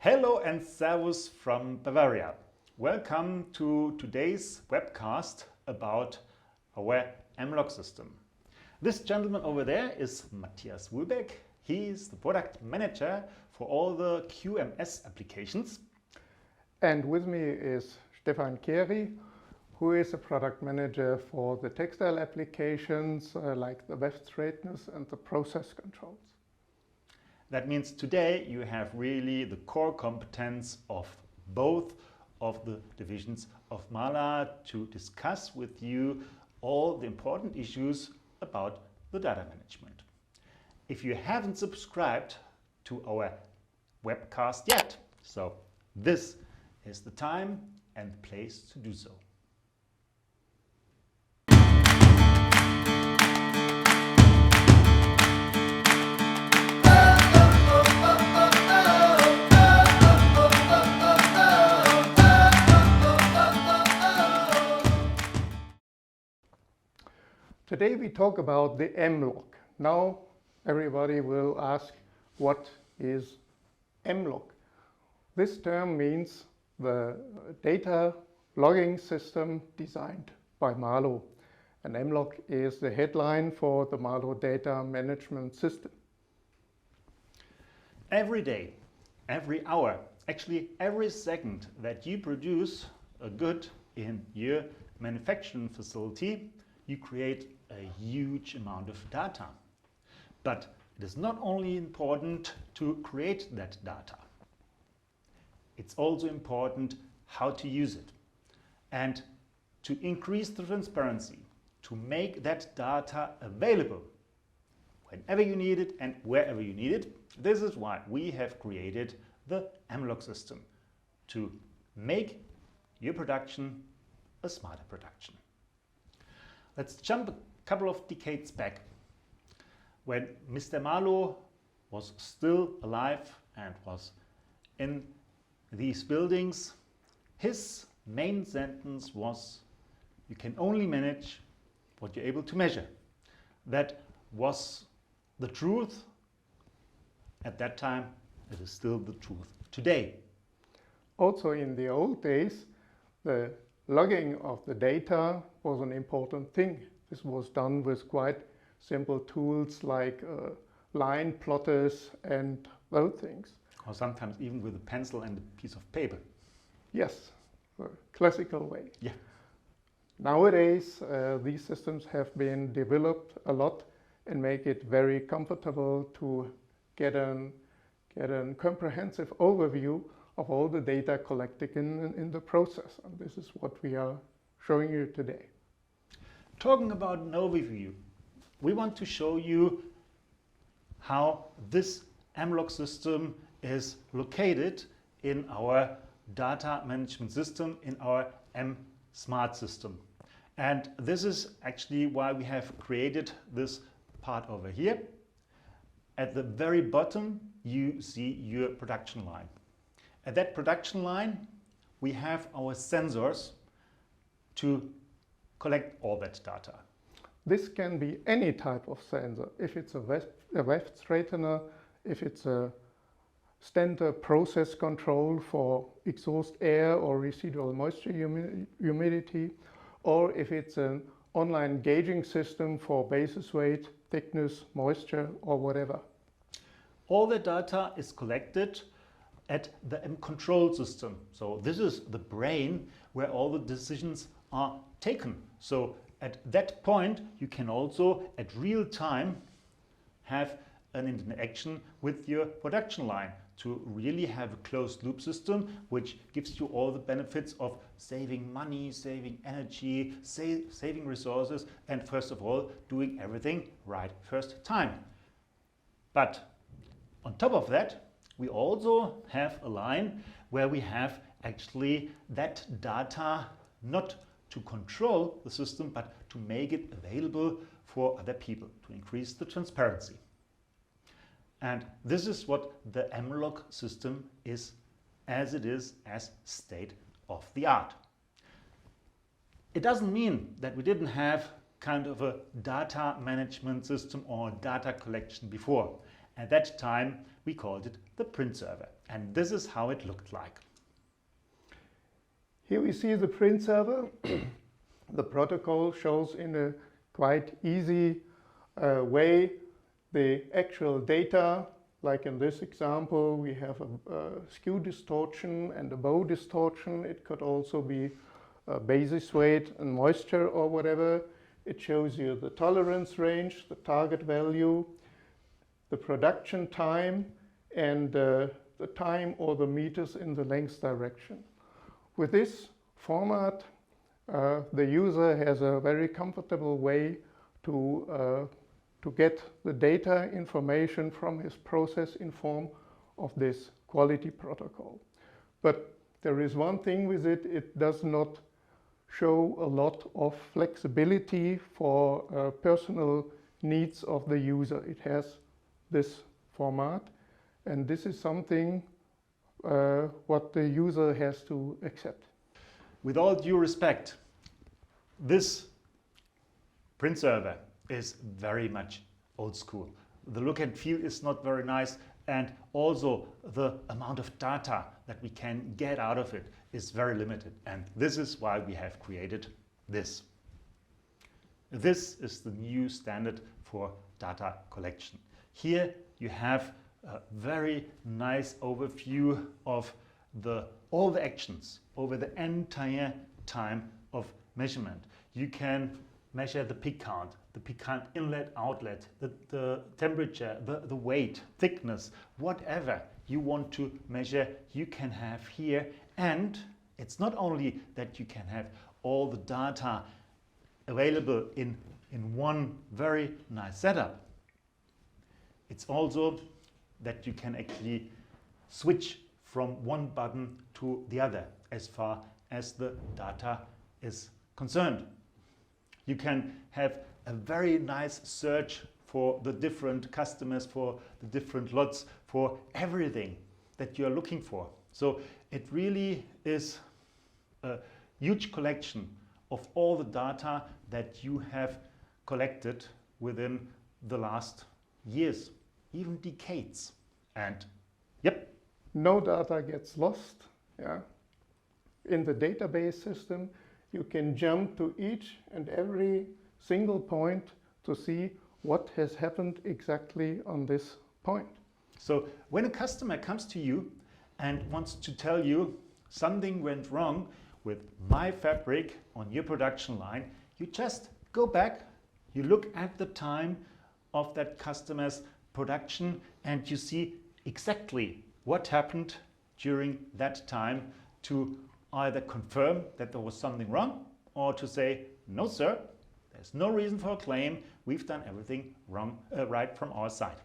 Hello and servus from Bavaria. Welcome to today's webcast about our mLog system. This gentleman over there is Matthias Wulbeck. He is the product manager for all the QMS applications. And with me is Stefan Keri, who is a product manager for the textile applications like the weft straightness and the process controls. That means today you have really the core competence of both of the divisions of Mahlo to discuss with you all the important issues about the data management. If you haven't subscribed to our webcast yet, so this is the time and place to do so. Today we talk about the mLog. Now everybody will ask, what is mLog? This term means the data logging system designed by Marlow. And mLog is the headline for the Marlow data management system. Every day, every hour, actually every second that you produce a good in your manufacturing facility, you create a huge amount of data. But it is not only important to create that data, it's also important how to use it and to increase the transparency, to make that data available whenever you need it and wherever you need it. This is why we have created the mLog system, to make your production a smarter production. Let's jump a couple of decades back, when Mr. Mahlo was still alive and was in these buildings. His main sentence was, you can only manage what you're able to measure. That was the truth at that time. It is still the truth today. Also in the old days, the logging of the data was an important thing. This was done with quite simple tools like line plotters and those things. Or sometimes even with a pencil and a piece of paper. Yes, the classical way. Yeah. Nowadays, these systems have been developed a lot and make it very comfortable to get a comprehensive overview of all the data collected in the process. And this is what we are showing you today. Talking about an overview, we want to show you how this mLog system is located in our data management system, in our mSmart system. And this is actually why we have created this part over here. At the very bottom, you see your production line. At that production line, we have our sensors to collect all that data. This can be any type of sensor. If it's a weft straightener, if it's a standard process control for exhaust air or residual moisture humidity, or if it's an online gauging system for basis weight, thickness, moisture, or whatever. All the data is collected at the control system. So this is the brain where all the decisions are taken. So at that point, you can also at real time have an interaction with your production line to really have a closed loop system which gives you all the benefits of saving money, saving energy, saving resources, and first of all, doing everything right first time. But on top of that, we also have a line where we have actually that data not to control the system, but to make it available for other people, to increase the transparency. And this is what the mLog system is, as it is, as state of the art. It doesn't mean that we didn't have kind of a data management system or data collection before. At that time, we called it the print server. And this is how it looked like. Here we see the print server. The protocol shows in a quite easy way the actual data. Like in this example, we have a skew distortion and a bow distortion. It could also be basis weight and moisture or whatever. It shows you the tolerance range, the target value, the production time, and the time or the meters in the length direction. With this format, the user has a very comfortable way to get the data information from his process in form of this quality protocol. But there is one thing with it: it does not show a lot of flexibility for personal needs of the user. It has this format, and this is something what the user has to accept. With all due respect, this print server is very much old school. The look and feel is not very nice, and also the amount of data that we can get out of it is very limited. And this is why we have created this. This is the new standard for data collection. Here you have a very nice overview of all the actions over the entire time of measurement. You can measure the peak count, inlet, outlet, the temperature, the weight, thickness, whatever you want to measure, you can have here. And it's not only that you can have all the data available in one very nice setup, it's also that you can actually switch from one button to the other as far as the data is concerned. You can have a very nice search for the different customers, for the different lots, for everything that you are looking for. So it really is a huge collection of all the data that you have collected within the last years, even decades. And yep, no data gets lost. Yeah. In the database system, you can jump to each and every single point to see what has happened exactly on this point. So when a customer comes to you and wants to tell you something went wrong with my fabric on your production line, you just go back, you look at the time of that customer's production, and you see exactly what happened during that time to either confirm that there was something wrong or to say, no sir, there's no reason for a claim, we've done everything wrong, right from our side.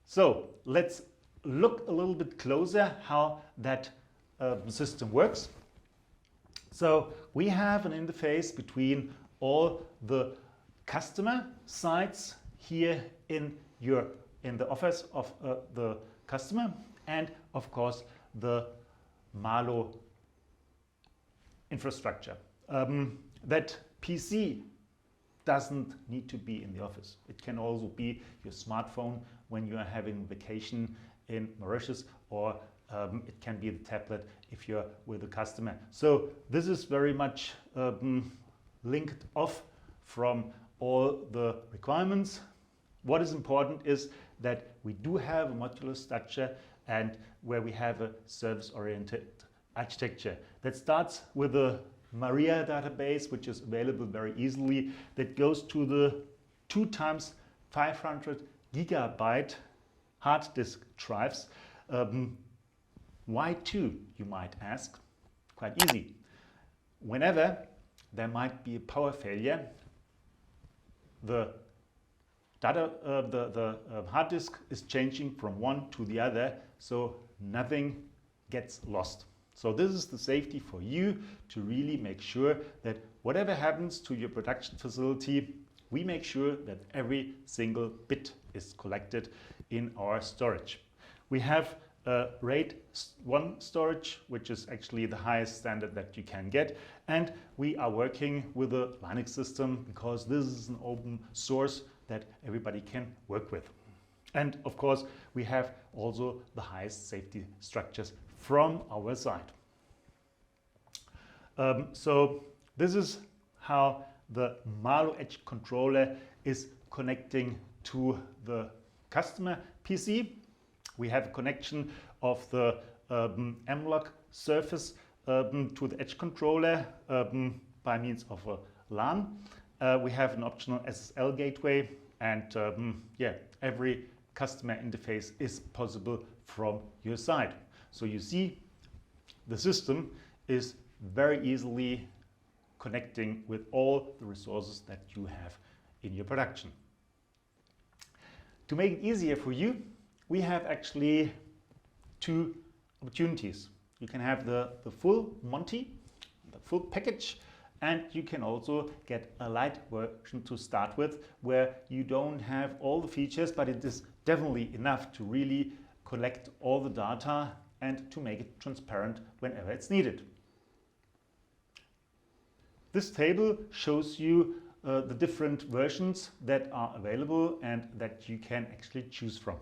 So let's look a little bit closer how that system works. So we have an interface between all the customer sites here in the office of the customer, and of course the Marlow infrastructure. That PC doesn't need to be in the office. It can also be your smartphone when you are having vacation in Mauritius, or it can be the tablet if you're with a customer. So this is very much linked off from all the requirements. What is important is that we do have a modular structure and where we have a service-oriented architecture. That starts with the Maria database, which is available very easily, that goes to the 2 times 500 gigabyte hard disk drives. Why 2, you might ask? Quite easy. Whenever there might be a power failure, the hard disk is changing from one to the other, so nothing gets lost. So this is the safety for you to really make sure that whatever happens to your production facility, we make sure that every single bit is collected in our storage. We have RAID 1 storage, which is actually the highest standard that you can get, and we are working with a Linux system because this is an open source that everybody can work with. And of course, we have also the highest safety structures from our side. So this is how the Marlow Edge controller is connecting to the customer PC. We have a connection of the mLog surface to the Edge controller by means of a LAN. We have an optional SSL gateway, and yeah, every customer interface is possible from your side. So you see, the system is very easily connecting with all the resources that you have in your production. To make it easier for you, we have actually two opportunities. You can have the full Monty, the full package, and you can also get a light version to start with, where you don't have all the features, but it is definitely enough to really collect all the data and to make it transparent whenever it's needed. This table shows you the different versions that are available and that you can actually choose from.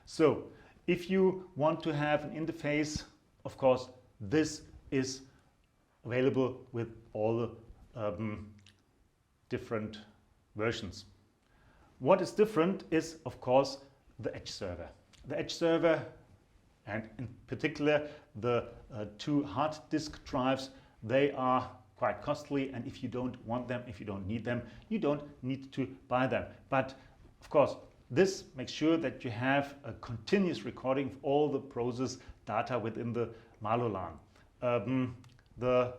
So if you want to have an interface, of course, this is available with all the different versions. What is different is, of course, the Edge server. The Edge server, and in particular the two hard disk drives, they are quite costly, and if you don't want them, if you don't need them, you don't need to buy them. But of course, this makes sure that you have a continuous recording of all the process data within the Mahlo LAN. The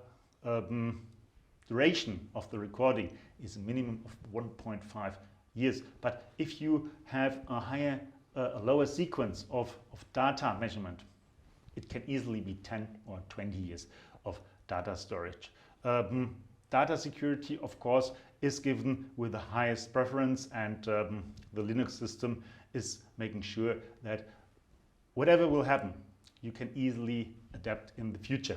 duration of the recording is a minimum of 1.5 years. But if you have a lower sequence of data measurement, it can easily be 10 or 20 years of data storage. Data security, of course, is given with the highest preference, and the Linux system is making sure that whatever will happen, you can easily adapt in the future.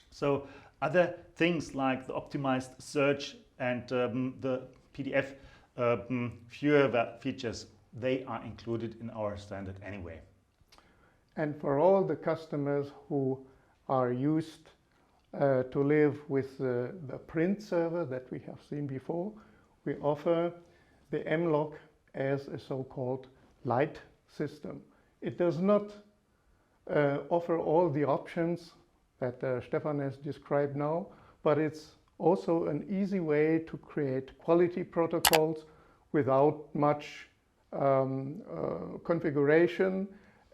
So other things like the optimized search and the PDF viewer features, they are included in our standard anyway. And for all the customers who are used to live with the print server that we have seen before, we offer the mLog as a so-called light system. It does not offer all the options that Stefan has described now, but it's also an easy way to create quality protocols without much configuration,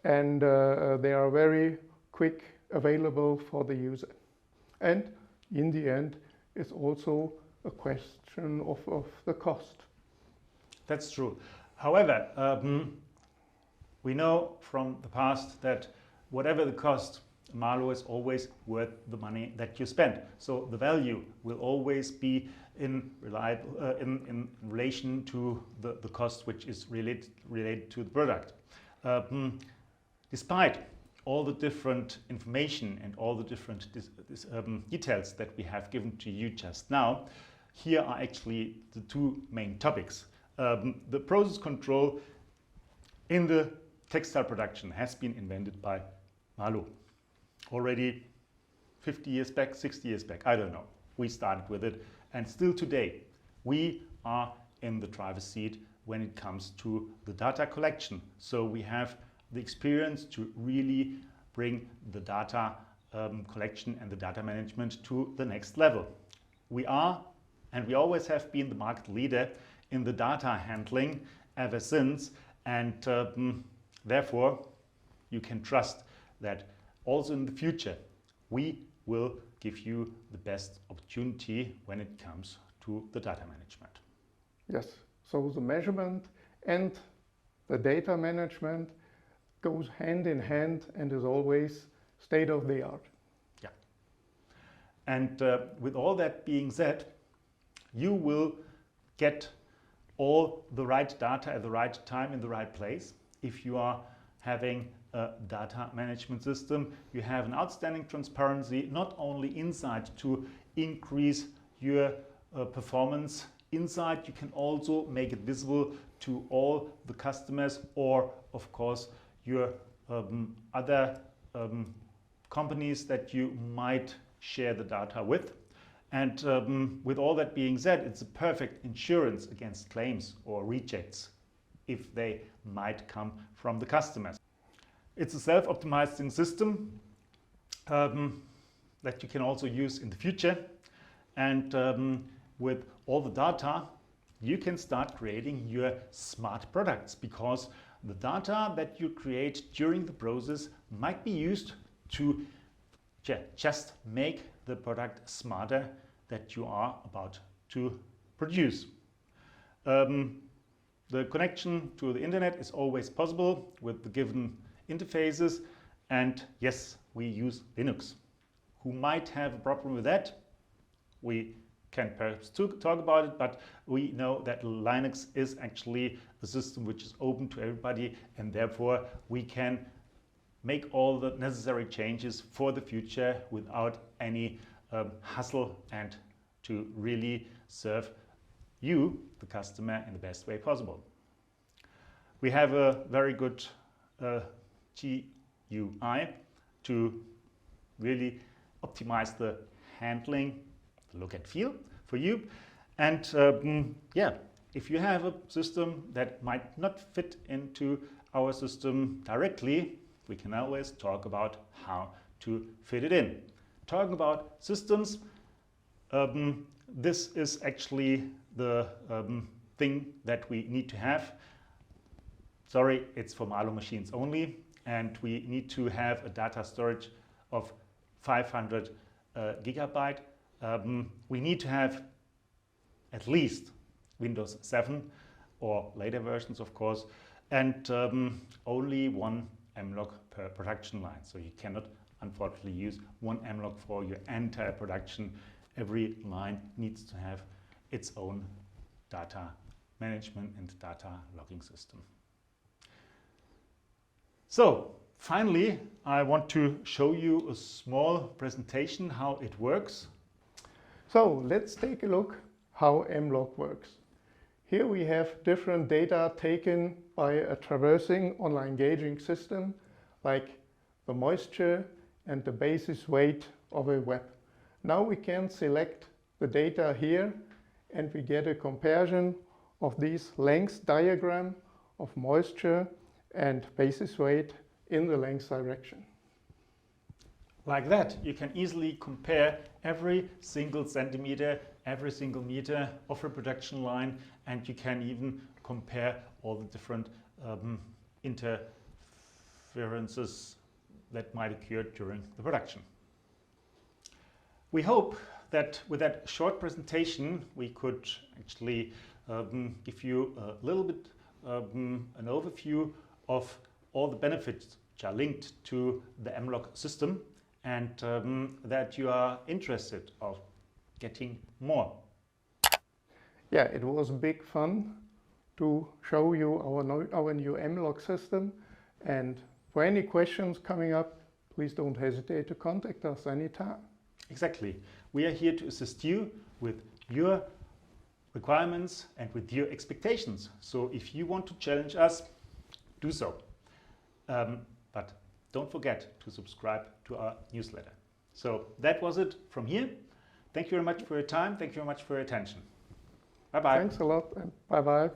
and they are very quick available for the user. And in the end, it's also a question of the cost. That's true. However, we know from the past that whatever the cost, Marlow is always worth the money that you spend. So the value will always be in relation to the cost which is related to the product. Despite all the different information and all the different details that we have given to you just now, here are actually the two main topics. The process control in the textile production has been invented by Mahlo already 50 years back, 60 years back, I don't know. We started with it, and still today we are in the driver's seat when it comes to the data collection. So we have the experience to really bring the data collection and the data management to the next level. We are, and we always have been, the market leader in the data handling ever since, and therefore you can trust that also in the future we will give you the best opportunity when it comes to the data management. Yes, so the measurement and the data management goes hand in hand and is always state of the art. Yeah. And with all that being said, you will get all the right data at the right time in the right place. If you are having a data management system, you have an outstanding transparency, not only inside to increase your performance inside, you can also make it visible to all the customers, or of course your other companies that you might share the data with. And with all that being said, it's a perfect insurance against claims or rejects if they might come from the customers. It's a self-optimizing system that you can also use in the future. And with all the data, you can start creating your smart products, because the data that you create during the process might be used to just make the product smarter that you are about to produce. The connection to the internet is always possible with the given interfaces, and yes, we use Linux. Who might have a problem with that? We can perhaps talk about it, but we know that Linux is actually a system which is open to everybody, and therefore we can make all the necessary changes for the future without any hassle, and to really serve you, the customer, in the best way possible. We have a very good GUI to really optimize the handling, the look and feel for you. And yeah, if you have a system that might not fit into our system directly, we can always talk about how to fit it in. Talking about systems, this is actually the thing that we need to have. Sorry, it's for Marlow machines only, and we need to have a data storage of 500 gigabyte. We need to have at least Windows 7 or later versions, of course, and only one mLog per production line. So you cannot unfortunately use one mLog for your entire production. Every line needs to have its own data management and data logging system. So finally, I want to show you a small presentation how it works. So let's take a look how mLog works. Here we have different data taken by a traversing online gauging system, like the moisture and the basis weight of a web. Now we can select the data here, and we get a comparison of these length diagram of moisture and basis weight in the length direction. Like that, you can easily compare every single centimeter, every single meter of a production line, and you can even compare all the different interferences that might occur during the production. We hope that with that short presentation we could actually give you a little bit an overview of all the benefits which are linked to the mLog system, and that you are interested of getting more. Yeah, it was big fun to show you our new mLog system, and for any questions coming up, please don't hesitate to contact us anytime. Exactly. We are here to assist you with your requirements and with your expectations. So if you want to challenge us, do so. But don't forget to subscribe to our newsletter. So that was it from here. Thank you very much for your time. Thank you very much for your attention. Bye-bye. Thanks a lot, and bye-bye.